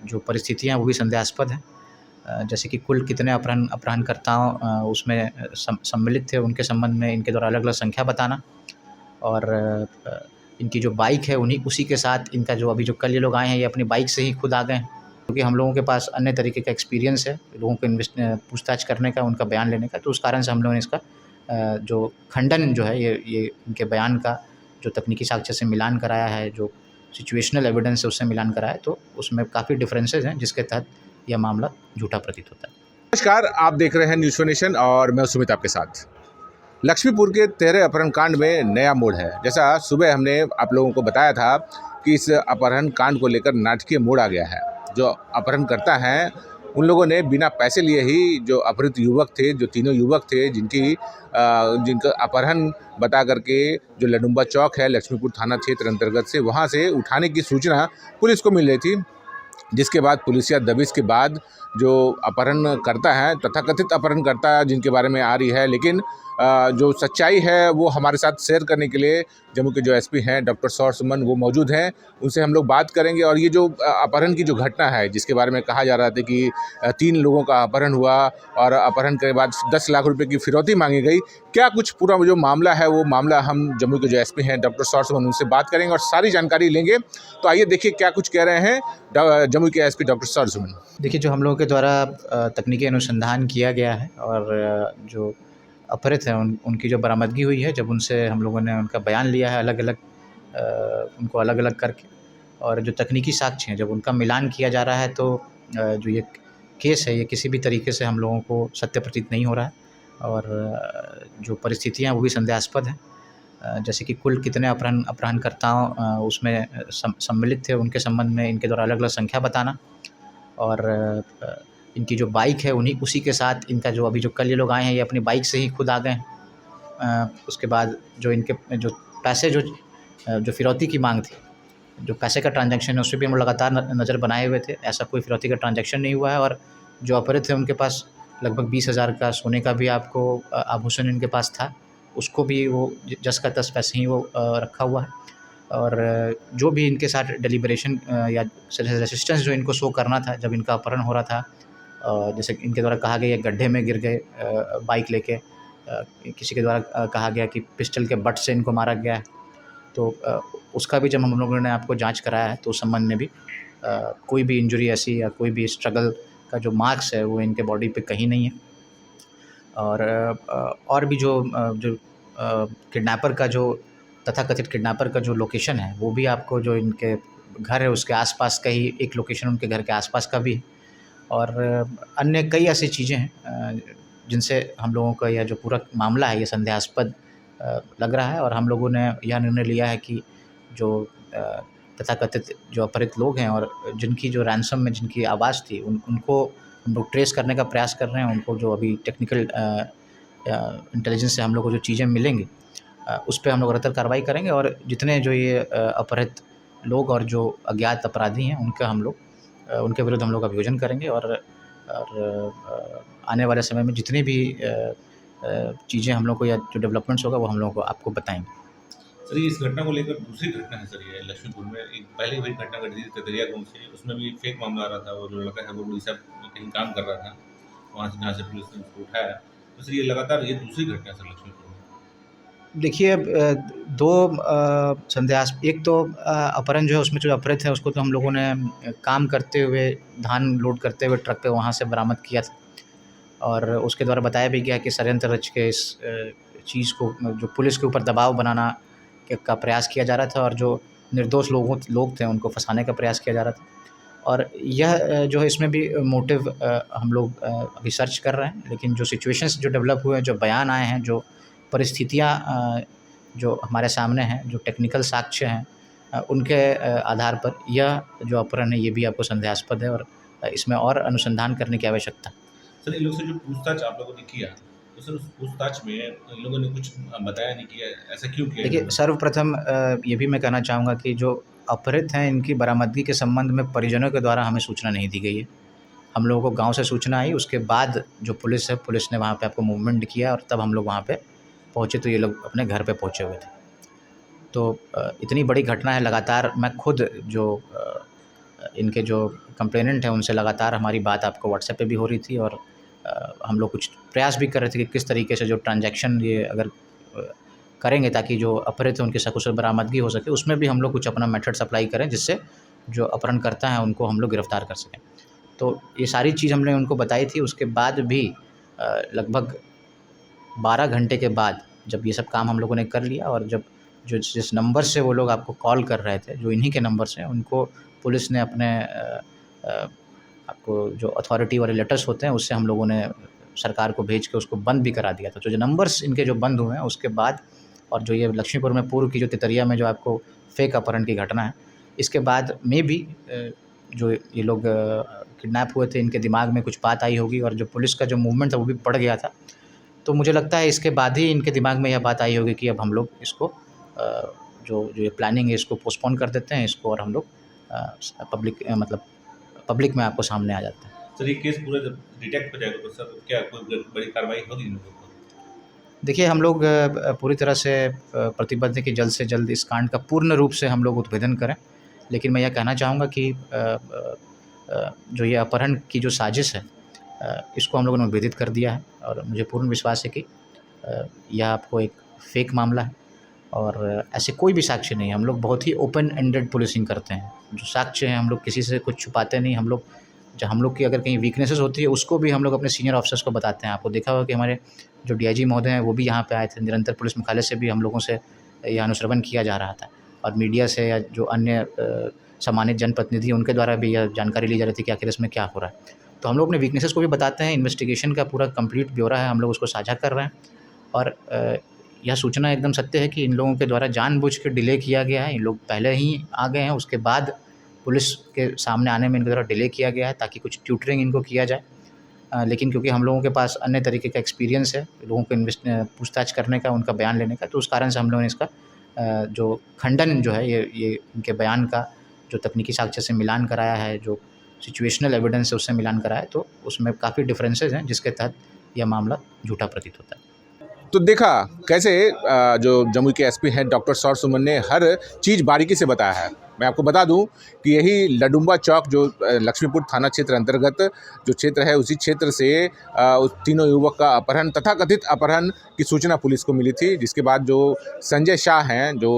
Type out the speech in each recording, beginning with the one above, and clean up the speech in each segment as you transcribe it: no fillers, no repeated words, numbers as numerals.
जो परिस्थितियाँ हैं वो भी संदेहास्पद हैं। जैसे कि कुल कितने अपहरणकर्ताओं उसमें सम्मिलित थे, उनके संबंध में इनके द्वारा अलग-अलग संख्या बताना और इनकी जो बाइक है उसी के साथ इनका जो अभी जो कल ये लोग आए हैं, ये अपनी बाइक से ही खुद आ गए हैं। क्योंकि हम लोगों के पास अन्य तरीके का एक्सपीरियंस है, लोगों को पूछताछ करने का, उनका बयान लेने का, तो उस कारण से हम लोगों ने इसका जो खंडन जो है ये इनके बयान का जो तकनीकी साक्ष्य से मिलान कराया है, जो सिचुएशनल एविडेंस है उससे मिलान कराया है, तो उसमें काफ़ी डिफरेंसेस हैं जिसके तहत यह मामला झूठा प्रतीत होता है। नमस्कार, आप देख रहे हैं न्यूज़ नेशन और मैं सुमित आपके साथ। लक्ष्मीपुर के 13 अपहरण कांड में नया मोड़ है। जैसा सुबह हमने आप लोगों को बताया था कि इस अपहरण कांड को लेकर नाटकीय मोड़ आ गया है। जो अपहरण करता है उन लोगों ने बिना पैसे लिए ही जो अपहृत युवक थे, जो तीनों युवक थे जिनका अपहरण बता करके जो लडुम्बा चौक है लक्ष्मीपुर थाना क्षेत्र अंतर्गत से, वहाँ से उठाने की सूचना पुलिस को मिल रही थी। जिसके बाद पुलिसिया दबिश के बाद जो अपहरण करता है, तथाकथित अपहरण करता है जिनके बारे में आ रही है, लेकिन जो सच्चाई है वो हमारे साथ शेयर करने के लिए जम्मू के जो एसपी हैं डॉक्टर सौर सुमन वो मौजूद हैं। उनसे हम लोग बात करेंगे और ये जो अपहरण की जो घटना है जिसके बारे में कहा जा रहा था कि 3 लोगों का अपहरण हुआ और अपहरण के बाद 10 लाख रुपए की फिरौती मांगी गई, क्या कुछ पूरा जो मामला है वो मामला हम जम्मू के जो एसपी हैं डॉक्टर सौर सुमन उनसे बात करेंगे और सारी जानकारी लेंगे। तो आइए देखिए क्या कुछ कह रहे हैं जम्मू के एसपी डॉक्टर सौर सुमन। देखिए, जो हम लोगों के द्वारा तकनीकी अनुसंधान किया गया है और जो अपहृत हैं उनकी जो बरामदगी हुई है, जब उनसे हम लोगों ने उनका बयान लिया है अलग-अलग उनको अलग-अलग करके, और जो तकनीकी साक्ष्य हैं जब उनका मिलान किया जा रहा है, तो जो ये केस है ये किसी भी तरीके से हम लोगों को सत्य प्रतीत नहीं हो रहा है और जो परिस्थितियाँ हैं वो भी संदेहास्पद हैं। जैसे कि कुल कितने अपहरणकर्ताओं उसमें सम्मिलित थे, उनके संबंध में इनके द्वारा अलग-अलग संख्या बताना और इनकी जो बाइक है उसी के साथ इनका जो अभी जो कल ये लोग आए हैं, ये अपनी बाइक से ही खुद आ गए हैं। उसके बाद जो इनके जो पैसे जो फिरौती की मांग थी, जो पैसे का ट्रांजैक्शन है, उस पर भी हम लगातार नज़र बनाए हुए थे। ऐसा कोई फिरौती का ट्रांजैक्शन नहीं हुआ है और जो अपहृत थे उनके पास लगभग 20,000 का सोने का भी आपको आभूषण इनके पास था, उसको भी वो जस का तस वैसे ही वो रखा हुआ है। और जो भी इनके साथ डेलिब्रेशन या रेसिस्टेंस जो इनको शो करना था जब इनका अपहरण हो रहा था, जैसे इनके द्वारा कहा गया गड्ढे में गिर गए बाइक लेके, किसी के द्वारा कहा गया कि पिस्टल के बट से इनको मारा गया है, तो उसका भी जब हम लोगों ने आपको जांच कराया है तो उस संबंध में भी कोई भी इंजरी ऐसी या कोई भी स्ट्रगल का जो मार्क्स है वो इनके बॉडी पे कहीं नहीं है। और भी जो किडनैपर का जो तथाकथित किडनैपर का जो लोकेशन है वो भी आपको जो इनके घर है उसके आसपास का ही एक लोकेशन उनके घर के आसपास का भी है। और अन्य कई ऐसी चीज़ें हैं जिनसे हम लोगों का यह जो पूरा मामला है ये संदेहास्पद लग रहा है और हम लोगों ने यह निर्णय लिया है कि जो तथाकथित जो अपहृत लोग हैं और जिनकी जो रैंसम में जिनकी आवाज़ थी उनको हम लोग ट्रेस करने का प्रयास कर रहे हैं। उनको जो अभी टेक्निकल इंटेलिजेंस से हम लोग को जो चीज़ें मिलेंगी उस पर हम लोग निरंतर कार्रवाई करेंगे और जितने जो ये अपहृत लोग और जो अज्ञात अपराधी हैं उनके विरुद्ध हम लोग अभियोजन करेंगे और आने वाले समय में जितनी भी चीज़ें हम लोग को या जो डेवलपमेंट्स होगा वो हम लोगों को आपको बताएंगे। सर, इस घटना को लेकर दूसरी घटना है सर, ये लक्ष्मीपुर में एक पहले हुई घटना घटी थी कतरिया गाँव से, उसमें भी फेक मामला आ रहा था और जो लड़का है वो उड़ीसा में कहीं काम कर रहा था, वहाँ से जहाँ से पुलिस ने उसको उठाया। तो सर ये लगातार ये दूसरी घटना है सर लक्ष्मीपुर में। देखिए, दो एक तो अपहरण जो है उसमें जो अपहृत है उसको तो हम लोगों ने काम करते हुए धान लोड करते हुए ट्रक पे वहाँ से बरामद किया था और उसके द्वारा बताया भी गया कि षड्यंत्र रच के इस चीज़ को जो पुलिस के ऊपर दबाव बनाना का प्रयास किया जा रहा था और जो निर्दोष लोग थे उनको फंसाने का प्रयास किया जा रहा था। और यह जो है इसमें भी मोटिव हम लोग अभी सर्च कर रहे हैं, लेकिन जो सिचुएशंस जो डेवलप हुए हैं, जो बयान आए हैं, जो परिस्थितियाँ जो हमारे सामने हैं, जो टेक्निकल साक्ष्य हैं, उनके आधार पर यह जो अपहरण है ये भी आपको संदेहास्पद है और इसमें और अनुसंधान करने की आवश्यकता। सर, इन लोग से जो पूछताछ आप लोगों ने किया तो सर उस पूछताछ में इन लोगों ने कुछ बताया नहीं किया, ऐसा क्यों किया? देखिए, सर्वप्रथम ये भी मैं कहना चाहूँगा कि जो अपहृत हैं इनकी बरामदगी के संबंध में परिजनों के द्वारा हमें सूचना नहीं दी गई है। हम लोगों को गांव से सूचना आई, उसके बाद जो पुलिस है, पुलिस ने वहाँ पे आपको मूवमेंट किया और तब हम लोग वहाँ पे पहुँचे तो ये लोग अपने घर पे पहुँचे हुए थे। तो इतनी बड़ी घटना है, लगातार मैं खुद जो इनके जो कंप्लेनेंट हैं उनसे लगातार हमारी बात आपको व्हाट्सएप पे भी हो रही थी, और हम लोग कुछ प्रयास भी कर रहे थे कि किस तरीके से जो ट्रांजैक्शन ये अगर करेंगे ताकि जो अपहृत हैं उनकी सकुशल बरामदगी हो सके, उसमें भी हम लोग कुछ अपना मेथड्स अप्लाई करें जिससे जो अपहरणकर्ता हैं उनको हम लोग गिरफ़्तार कर सकें। तो ये सारी चीज़ हमने उनको बताई थी। उसके बाद भी लगभग 12 घंटे के बाद जब ये सब काम हम लोगों ने कर लिया, और जब जिस नंबर से वो लोग आपको कॉल कर रहे थे, जो इन्हीं के नंबर्स हैं, उनको पुलिस ने अपने आपको जो अथॉरिटी वाले लेटर्स होते हैं उससे हम लोगों ने सरकार को भेज के उसको बंद भी करा दिया था। तो जो नंबर्स इनके जो बंद हुए हैं उसके बाद, और जो ये लक्ष्मीपुर में पूर्व की जो तितरिया में जो आपको फेक अपहरण की घटना है, इसके बाद में भी जो ये लोग किडनैप हुए थे, इनके दिमाग में कुछ बात आई होगी, और जो पुलिस का जो मूवमेंट था वो भी बढ़ गया था। तो मुझे लगता है इसके बाद ही इनके दिमाग में यह बात आई होगी कि अब हम लोग इसको जो ये प्लानिंग है इसको पोस्टपोन कर देते हैं इसको, और हम लोग पब्लिक में आपको सामने आ जाते हैं। सर, ये केस पूरा जब डिटेक्ट हो जाएगा तो सर क्या कोई बड़ी कार्रवाई होगी इन लोगों पर? देखिए, हम लोग पूरी तरह से प्रतिबद्ध हैं कि जल्द से जल्द इस कांड का पूर्ण रूप से हम लोग उद्भेदन करें। लेकिन मैं यह कहना चाहूँगा कि जो ये अपहरण की जो साजिश है, इसको हम लोगों ने उद्भेदित कर दिया है, और मुझे पूर्ण विश्वास है कि यह आपको एक फ़ेक मामला है, और ऐसे कोई भी साक्ष्य नहीं है। हम लोग बहुत ही ओपन एंडेड पुलिसिंग करते हैं। जो साक्ष्य हैं हम लोग किसी से कुछ छुपाते नहीं। हम लोग की अगर कहीं वीकनेसेस होती है उसको भी हम लोग अपने सीनियर ऑफिसर्स को बताते हैं। आपको देखा होगा कि हमारे जो डीआईजी महोदय हैं वो भी यहाँ पे आए थे। निरंतर पुलिस मुख्यालय से भी हम लोगों से यह अनुश्रवण किया जा रहा था, और मीडिया से या जो अन्य सम्मानित जनप्रतिनिधि उनके द्वारा भी यह जानकारी ली जा रही थी कि आखिर इसमें क्या हो रहा है। तो हम लोग अपने वीकनेसेस को भी बताते हैं। इन्वेस्टिगेशन का पूरा कंप्लीट ब्यौरा है, हम लोग उसको साझा कर रहे हैं, और यह सूचना एकदम सत्य है कि इन लोगों के द्वारा जानबूझ के डिले किया गया है। इन लोग पहले ही आ गए हैं, उसके बाद पुलिस के सामने आने में इनके द्वारा डिले किया गया है ताकि कुछ ट्यूटरिंग इनको किया जाए। लेकिन क्योंकि हम लोगों के पास अन्य तरीके का एक्सपीरियंस है लोगों को पूछताछ करने का, उनका बयान लेने का, तो उस कारण से हम लोगों ने इसका जो खंडन जो है ये इनके बयान का जो तकनीकी साक्ष्य से मिलान कराया है, जो सिचुएशनल एविडेंस है उससे मिलान कराया है, तो उसमें काफ़ी डिफरेंसेस हैं जिसके तहत यह मामला झूठा प्रतीत होता है। तो देखा कैसे जो जमुई के एसपी हैं डॉक्टर सौर सुमन ने हर चीज़ बारीकी से बताया है। मैं आपको बता दूं कि यही लडुम्बा चौक जो लक्ष्मीपुर थाना क्षेत्र अंतर्गत जो क्षेत्र है, उसी क्षेत्र से उस तीनों युवक का अपहरण तथा कथित अपहरण की सूचना पुलिस को मिली थी। जिसके बाद जो संजय शाह हैं, जो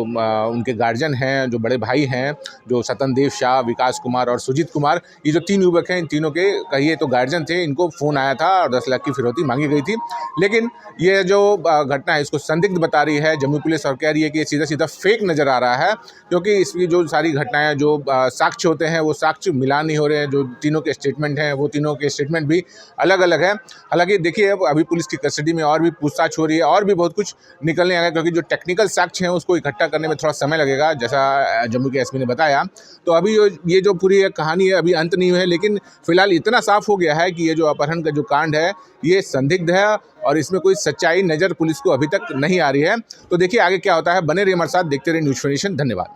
उनके गार्जियन हैं, जो बड़े भाई हैं, जो सतनदेव शाह, विकास कुमार और सुजीत कुमार, ये जो 3 युवक हैं, इन तीनों के कहिए तो गार्जियन थे। इनको फ़ोन आया था और 10 लाख की फिरौती मांगी गई थी। लेकिन ये जो घटना है इसको संदिग्ध बता रही है जमुई पुलिस, और कह रही है कि ये सीधा सीधा फेक नज़र आ रहा है, क्योंकि इसकी जो सारी घटनाएं जो साक्ष्य होते हैं वो साक्ष्य मिलान नहीं हो रहे हैं। जो तीनों के स्टेटमेंट हैं वो तीनों के स्टेटमेंट भी अलग अलग है। हालांकि देखिए, अभी पुलिस की कस्टडी में और भी पूछताछ हो रही है, और भी बहुत कुछ निकलने आएगा, क्योंकि जो टेक्निकल साक्ष्य हैं उसको इकट्ठा करने में थोड़ा समय लगेगा, जैसा जम्मू के एसपी ने बताया। तो अभी ये जो पूरी कहानी है अभी अंत नहीं है, लेकिन फिलहाल इतना साफ हो गया है कि ये जो अपहरण का जो कांड है ये संदिग्ध है, और इसमें कोई सच्चाई नज़र पुलिस को अभी तक नहीं आ रही है। तो देखिए आगे क्या होता है। बने रहिए हमारे साथ, देखते रहिए न्यूज़ 24। धन्यवाद।